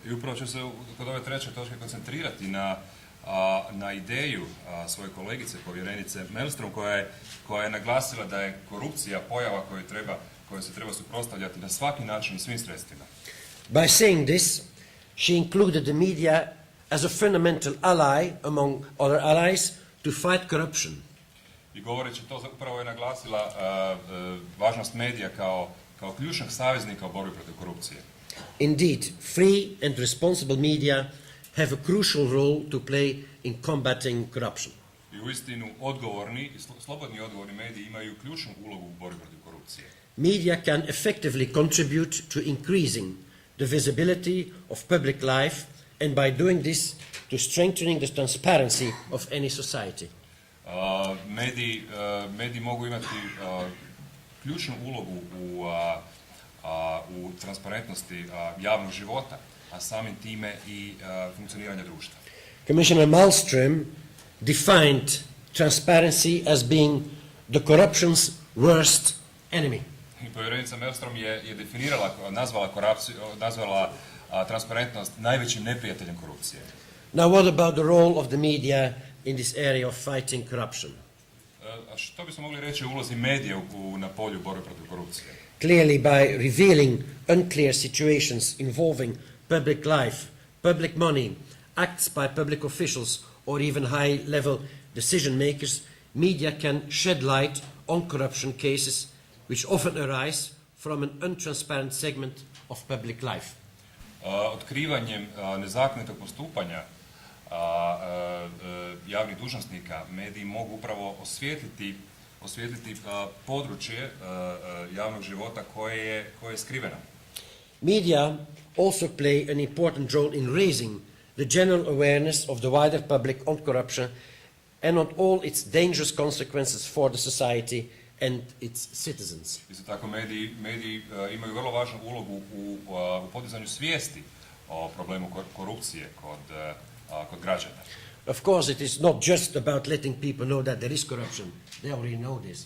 I upravo ću se kod ove treće točke koncentrirati na ideju svoje kolegice, povjerenice Malmström, koja je naglasila da je korupcija pojava kojoj se treba suprotstavljati na svaki način i svim sredstvima. By saying this, she included the media as a fundamental ally among other allies to fight corruption. I govoreći to, upravo je naglasila važnost medija kao ključnog saveznika u borbi protiv korupcije. Indeed, free and responsible media have a crucial role to play in combating corruption. I uistinu slobodni odgovorni mediji imaju ključnu ulogu u borbi protiv korupcije. Media can effectively contribute to increasing the visibility of public life and by doing this to strengthening the transparency of any society. Mediji mogu imati ključnu ulogu u transparentnosti javnog života, a samim time i funkcioniranja društva. Commissioner Malmström defined transparency as being the corruption's worst enemy. I povjerenica Malmström je definirala, nazvala transparentnost najvećim neprijateljem korupcije. Now what about the role of the media in this area of fighting corruption? A što bismo mogli reći o ulozi medija na polju borbe protiv korupcije? Clearly, by revealing unclear situations involving public life, public money, acts by public officials, or even high-level decision makers, media can shed light on corruption cases which often arise from an untransparent segment of public life. Otkrivanjem nezakonitog postupanja javnih dužnosnika mediji mogu upravo osvijetliti područje javnog života koje je skriveno. Media also play an important role in raising the general awareness of the wider public on corruption and on all its dangerous consequences for the society and its citizens. Isto tako mediji imaju vrlo važnu ulogu u podizanju svijesti o problemu korupcije kod građana. Of course, it is not just about letting people know that there is corruption. They already know this.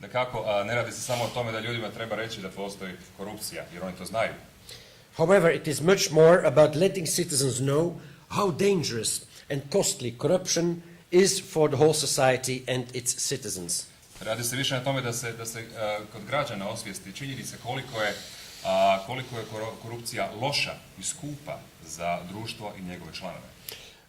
Dakako, ne radi se samo o tome da ljudima treba reći da postoji korupcija, jer oni to znaju. However, it is much more about letting citizens know how dangerous and costly corruption is for the whole society and its citizens. Radi se više na tome da se kod građana osvijesti činjenice koliko je korupcija loša i skupa za društvo i njegove članove.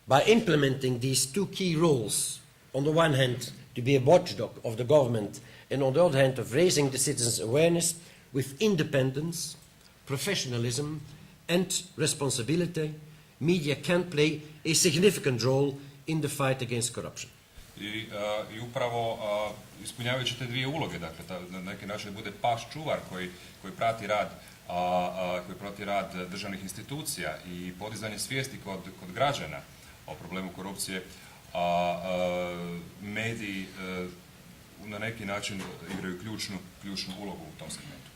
By implementing these two key roles, on the one hand to be a watchdog of the government and on the other hand of raising the citizens' awareness with independence, professionalism and responsibility, media can play a significant role in the fight against corruption. I upravo ispunjavajući te dvije uloge, dakle na neki način bude pas čuvar koji prati rad državnih institucija i podizanje svijesti kod građana o problemu korupcije, mediji na neki način igraju ključnu ulogu u tom segmentu.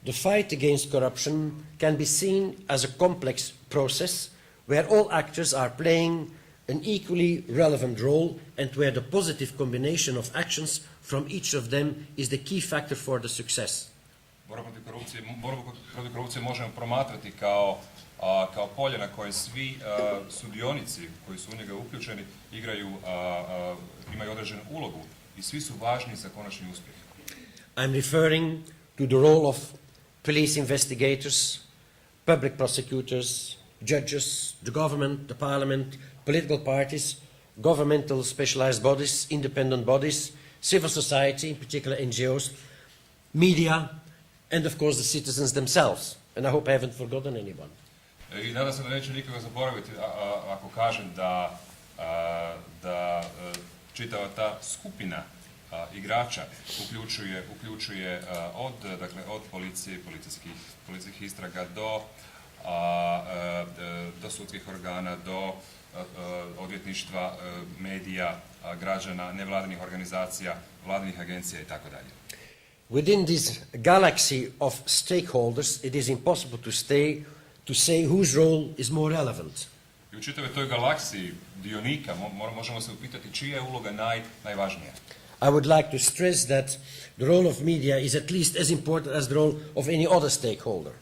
The fight against corruption can be seen as a complex process where all actors are playing an equally relevant role and where the positive combination of actions from each of them is the key factor for the success. Borbu protiv korupcije možemo promatrati kao polje na koje svi sudionici koji su u njega uključeni imaju određenu ulogu i svi su važni za konačni uspjeh. I'm referring to the role of police investigators, public prosecutors, judges, the government, the parliament, political parties, governmental specialized bodies, independent bodies, civil society, in particular NGOs, media, and of course the citizens themselves. And I hope I haven't forgotten anyone. I nadam se da neću nikoga zaboraviti ako kažem da čitava ta skupina igrača uključuje od policije, policijskih istraga do sudskih organa, do odvjetništva, medija, građana, nevladinih organizacija, vladinih agencija itd. Within this galaxy of stakeholders, it is impossible to say whose role is more relevant. I u čitavoj toj galaksiji dionika možemo se upitati čija je uloga najvažnija. I would like to stress that the role of media is at least as important as the role of any other stakeholder.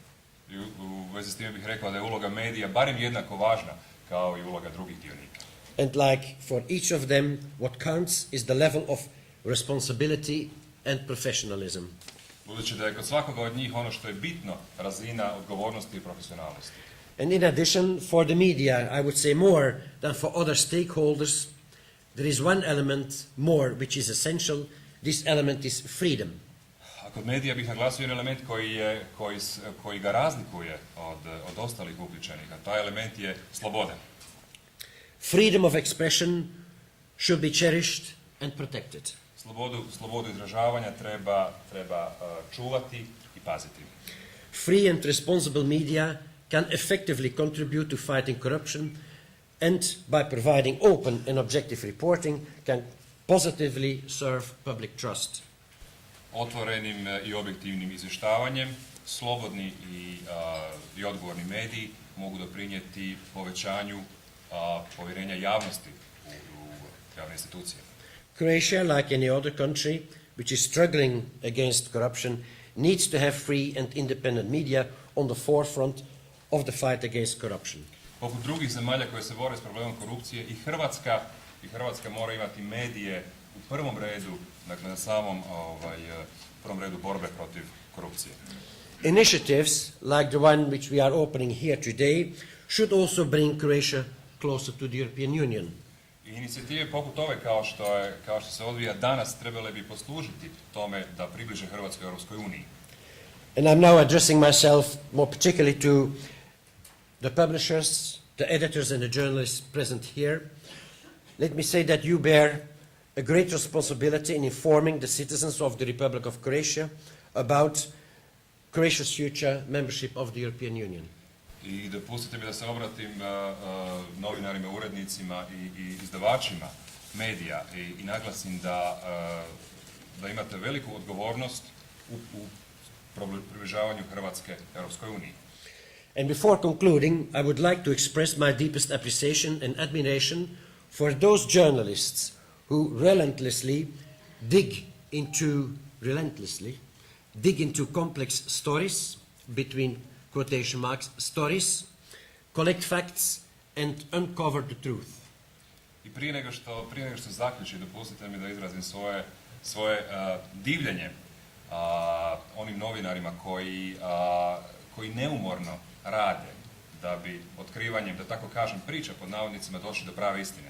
U vezi s time bih rekao da je uloga medija barem jednako važna kao i uloga drugih dionika. And like for each of them, what counts is the level of responsibility and professionalism. Budući da je kod svakoga od njih ono što je bitno razina odgovornosti i profesionalnosti. And in addition, for the media, I would say more than for other stakeholders, there is one element more which is essential. This element is freedom. A kod medija bih naglasio jedan element koji ga razlikuje od ostalih uključenih, a taj element je sloboda. Freedom of expression should be cherished and protected. Slobodu izražavanja treba čuvati i paziti. Free and responsible media can effectively contribute to fighting corruption and by providing open and objective reporting can positively serve public trust. Otvorenim i objektivnim izvještavanjem, slobodni i odgovorni mediji mogu doprinijeti povećanju povjerenja javnosti u javne institucije. Croatia, like any other country which is struggling against corruption, needs to have free and independent media on the forefront of the fight against corruption. Poput drugih zemalja koje se bore s problemom korupcije, i Hrvatska mora imati medije u prvom redu, dakle na samom prvom redu borbe protiv korupcije. Initiatives like the one which we are opening here today should also bring Croatia closer to the European Union. I inicijative poput ove kao što se odvija danas trebale bi poslužiti tome da približe Hrvatsku Europskoj uniji. And I'm now addressing myself more particularly to the publishers, the editors and the journalists present here. Let me say that you bear a great responsibility in informing the citizens of the Republic of Croatia about Croatia's future membership of the European Union. I dopustite mi da se obratim novinarima, urednicima i izdavačima medija i naglasim da imate veliku odgovornost u približavanju Hrvatske Europskoj uniji. And before concluding, I would like to express my deepest appreciation and admiration for those journalists who relentlessly dig into complex stories, between quotation marks, stories, collect facts and uncover the truth. I prije nego što zaključim, dopustite mi da izrazim svoje divljenje onim novinarima koji neumorno rade da bi otkrivanjem, da tako kažem, priča pod navodnicima došli do prave istine.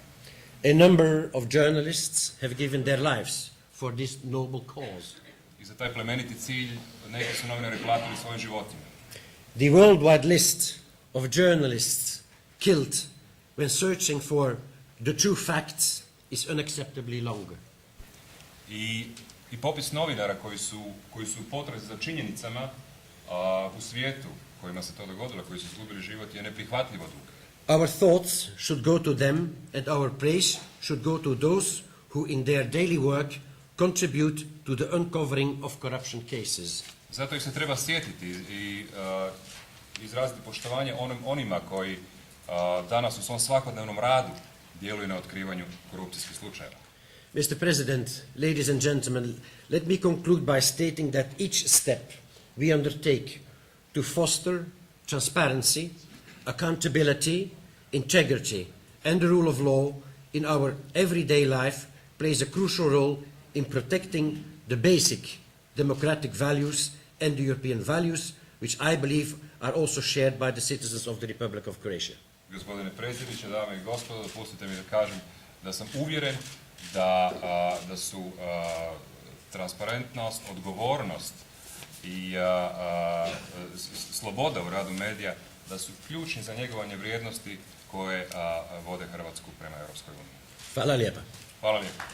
A number of journalists have given their lives for this noble cause. I za taj plemeniti cilj neki su novinari platili svojim životima. The worldwide list of journalists killed when searching for the true facts is unacceptably longer. I popis novinara koji su u potrazi za činjenicama u svijetu kojima se to dogodilo, koji su izgubili život, je neprihvatljivo dug. Our thoughts should go to them and our praise should go to those who in their daily work contribute to the uncovering of corruption cases. Zato ih se treba sjetiti i izraziti poštovanje onima koji danas u svom svakodnevnom radu djeluju na otkrivanju korupcijskih slučajeva. Mr. President, ladies and gentlemen, let me conclude by stating that each step we undertake to foster transparency, accountability, integrity and the rule of law in our everyday life plays a crucial role in protecting the basic democratic values and the European values, which I believe are also shared by the citizens of the Republic of Croatia. Gospodine predsjedniče, dame i gospodo, dopustite mi da kažem da sam uvjeren da su transparentnost, odgovornost i sloboda u radu medija da su ključni za njegovanje vrijednosti koje vode Hrvatsku prema Europskoj uniji. Hvala lijepa. Hvala lijepa.